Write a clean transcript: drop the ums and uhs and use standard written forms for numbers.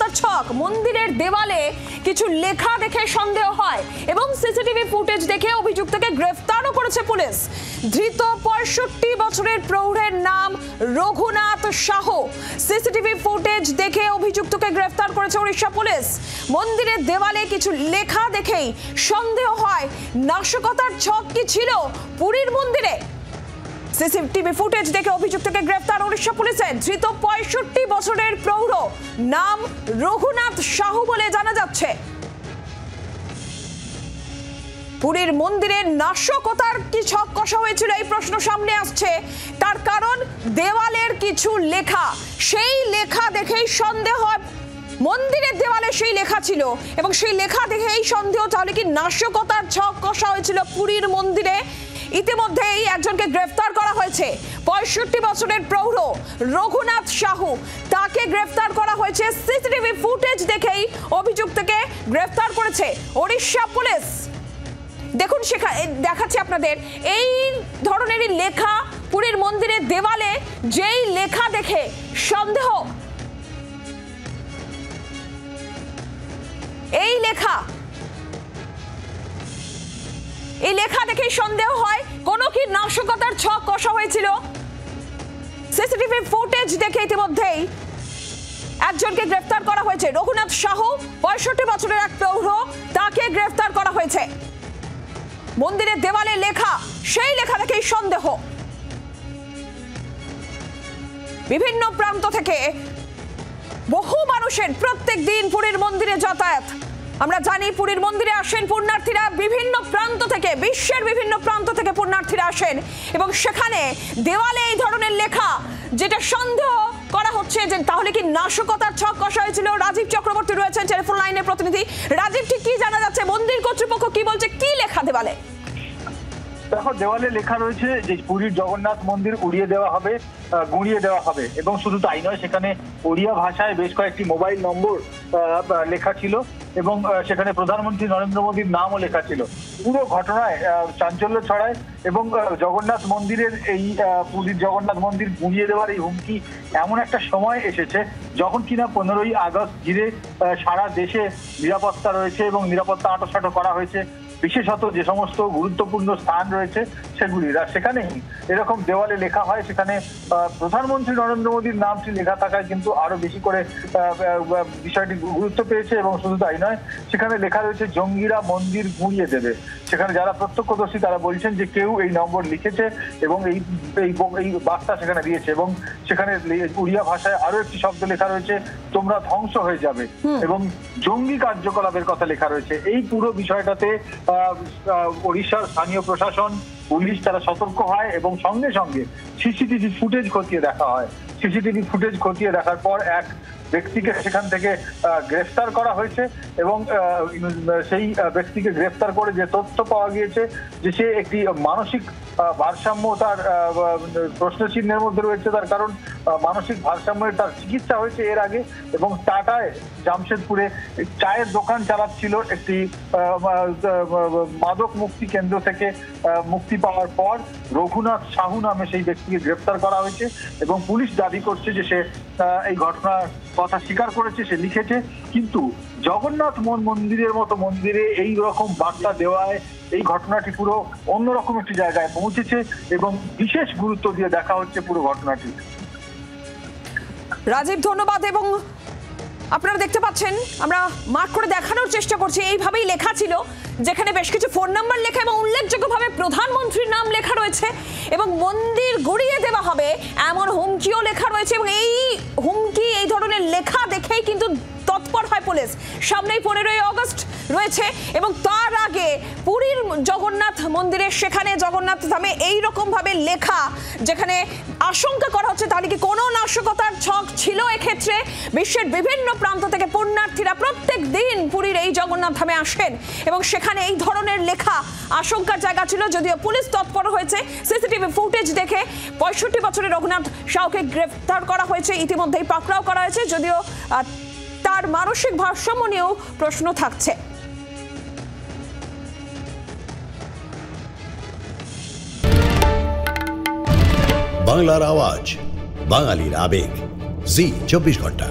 নাশকতার ছক। মন্দিরের দেওয়ালে কিছু লেখা দেখে সন্দেহ হয় এবং সিসিটিভি ফুটেজ দেখে অভিযুক্তকে গ্রেফতারও করেছে পুলিশ। ধৃত 65 বছরের প্রৌঢ়ের নাম রঘুনাথ সাহ। সিসিটিভি ফুটেজ দেখে অভিযুক্তকে গ্রেফতার করেছে উড়িষ্যা পুলিশ। মন্দিরের দেওয়ালে কিছু লেখা দেখেই সন্দেহ হয় নাশকতার ছক কি ছিল পুরীর মন্দিরে। সিসিটিভি ফুটেজ দেখে অভিযুক্তকে গ্রেফতার উড়িষ্যা পুলিশের। ধৃত 65 বছরের প্রৌঢ়, নাম রঘুনাথ সাহ বলে জানা যাচ্ছে। পুরীর মন্দিরে নাশকতার কি ছক কষা হয়েছিল এই প্রশ্ন সামনে আসছে। তার কারণ দেওয়ালের কিছু লেখা, সেই লেখা দেখেই সন্দেহ হয় মন্দিরের দেওয়ালে সেই লেখা ছিল এবং সেই লেখা দেখেই সন্দেহ তাহলে কি নাশকতার ছক কষা হয়েছিল পুরীর মন্দিরে। ইতিমধ্যেই একজনকে গ্রেফতার করা হয়েছে। 65 বছরের প্রৌঢ় রঘুনাথ সাহু, তাকে গ্রেফতার করা হয়েছে। সিসিটিভি ফুটেজ দেখেই অভিযুক্তকে গ্রেফতার করেছে ওড়িশা পুলিশ। দেখুন দেখাচ্ছি আপনাদের এই ধরনেরই লেখা পুরীর মন্দিরের দেওয়ালে, যেই লেখা দেখে সন্দেহ, এই লেখা দেখে সন্দেহ হয় কোনো কি নাশকতার ছক কষা হয়েছিল। সিসিটিভি ফুটেজ দেখে ইতিমধ্যেই একজনকে গ্রেফতার করা হয়েছে। রঘুনাথ সাহু, 65 বছরের এক প্রৌঢ়, তাকে গ্রেফতার করা হয়েছে। মন্দিরের দেওয়ালে লেখা, সেই লেখা দেখেই সন্দেহ। বিভিন্ন প্রান্ত থেকে বহু মানুষের প্রত্যেক দিন পুরীর মন্দিরে যাতায়াত। আমরা জানি পুরীর মন্দিরে আসেন পুণ্যার্থীরা বিভিন্ন প্রান্ত থেকে, বিশ্বের বিভিন্ন প্রান্ত থেকে পুণ্যার্থীরা আসেন এবং সেখানে দেওয়ালে এই ধরনের লেখা, যেটা সন্দেহ করা হচ্ছে যে তাহলে কি নাশকতার ছক কষা হয়েছিল। রাজীব চক্রবর্তী রয়েছেন টেলিফোন লাইনের প্রতিনিধি। রাজীব, ঠিক কি জানা যাচ্ছে, মন্দির কর্তৃপক্ষ কি বলছে, কি লেখা দেওয়ালে? দেখো, দেওয়ালে লেখা রয়েছে যে পুরীর জগন্নাথ মন্দির উড়িয়ে দেওয়া হবে, গুঁড়িয়ে দেওয়া হবে এবং শুধু তাই নয়, সেখানে ওড়িয়া ভাষায় বেশ কয়েকটি মোবাইল নম্বর লেখা ছিল এবং সেখানে প্রধানমন্ত্রী নরেন্দ্র মোদীর নামও লেখা ছিল। পুরো ঘটনায় চাঞ্চল্য ছড়ায় এবং জগন্নাথ মন্দিরের এই পুরীর জগন্নাথ মন্দির গুঁড়িয়ে দেওয়ার এই হুমকি এমন একটা সময় এসেছে যখন কিনা 15ই আগস্ট ঘিরে সারা দেশে নিরাপত্তা রয়েছে এবং নিরাপত্তা আঁটোসাঁটো করা হয়েছে। বিশেষত যে সমস্ত গুরুত্বপূর্ণ স্থান রয়েছে সেগুলির, আর সেখানেই এরকম দেওয়ালে লেখা হয়, সেখানে প্রধানমন্ত্রী নরেন্দ্র মোদীর নামটি লেখা থাকায় কিন্তু আরো বেশি করে বিষয়টি গুরুত্ব পেয়েছে। এবং শুধু তাই নয়, সেখানে লেখা রয়েছে জঙ্গিরা মন্দির গুঁড়িয়ে দেবে। সেখানে যারা প্রত্যক্ষদর্শী তারা বলছেন যে কেউ এই নম্বর লিখেছে এবং এই বার্তা সেখানে দিয়েছে এবং সেখানে উড়িয়া ভাষায় আরো একটি শব্দ লেখা রয়েছে, তোমরা ধ্বংস হয়ে যাবে, এবং জঙ্গি কার্যকলাপের কথা লেখা রয়েছে। এই পুরো বিষয়টাতে ওড়িশার স্থানীয় প্রশাসন, পুলিশ তারা সতর্ক হয় এবং সঙ্গে সঙ্গে সিসিটিভি ফুটেজ খতিয়ে দেখা হয়। সিসিটিভি ফুটেজ খতিয়ে দেখার পর এক ব্যক্তিকে সেখান থেকে গ্রেফতার করা হয়েছে এবং সেই ব্যক্তিকে গ্রেফতার করে যে তথ্য পাওয়া গিয়েছে যে সে একটি মানসিক ভারসাম্য তার প্রশ্নচিহ্নের মধ্যে রয়েছে। তার কারণ মানসিক ভারসাম্যের তার চিকিৎসা হয়েছে এর আগে এবং টাটায় জামশেদপুরে চায়ের দোকান চালাচ্ছিল। একটি মাদক মুক্তি কেন্দ্র থেকে মুক্তি পাওয়ার পর রঘুনাথ সাহু নামে সেই ব্যক্তিকে গ্রেফতার করা হয়েছে এবং পুলিশ দাবি করছে যে সে এই ঘটনার কথা স্বীকার করেছে, সে লিখেছে। কিন্তু জগন্নাথ মন্দিরের মতো মন্দিরে এই রকম বার্তা দেওয়ায় এই ঘটনাটি পুরো অন্যরকম একটি জায়গায় পৌঁছেছে এবং বিশেষ গুরুত্ব দিয়ে দেখা হচ্ছে পুরো ঘটনাটি। রাজীব, ধন্যবাদ। এবং আপনারা দেখতে পাচ্ছেন, আমরা মার্ক করে দেখানোর চেষ্টা করছি, এইভাবেই লেখা ছিল, যেখানে বেশ কিছু ফোন নাম্বার লেখা এবং উল্লেখযোগ্যভাবে প্রধানমন্ত্রীর নাম লেখা রয়েছে এবং মন্দির গুঁড়িয়ে দেওয়া হবে এমন হুমকিও লেখা রয়েছে। এবং এই হুমকি, এই ধরনের লেখা দেখেই কিন্তু তৎপর হয় পুলিশ। সামনেই 15ই আগস্ট রয়েছে এবং তার আগে পুরীর জগন্নাথ মন্দিরে, সেখানে জগন্নাথ ধামে এইরকম ভাবে লেখা, যেখানে আশঙ্কা করা হচ্ছে তাহলে কি কোনো নাশকতার ছক ছিল এক্ষেত্রে। বিশ্বের বিভিন্ন প্রান্ত থেকে পুণ্যার্থীরা প্রত্যেক দিন পুরীর এই জগন্নাথ ধামে আসেন এবং সেখানে এই ধরনের লেখা আশঙ্কার জায়গা ছিল। যদিও পুলিশ তৎপর হয়েছে, সিসিটিভি ফুটেজ দেখে 65 বছরের রঘুনাথ সাহুকে গ্রেফতার করা হয়েছে, ইতিমধ্যেই পাকড়াও করা হয়েছে। যদিও তার মানসিক ভারসাম্য নিয়েও প্রশ্ন থাকছে। বাংলার আওয়াজ, বাঙালির আবেগ, জি 24 ঘন্টা।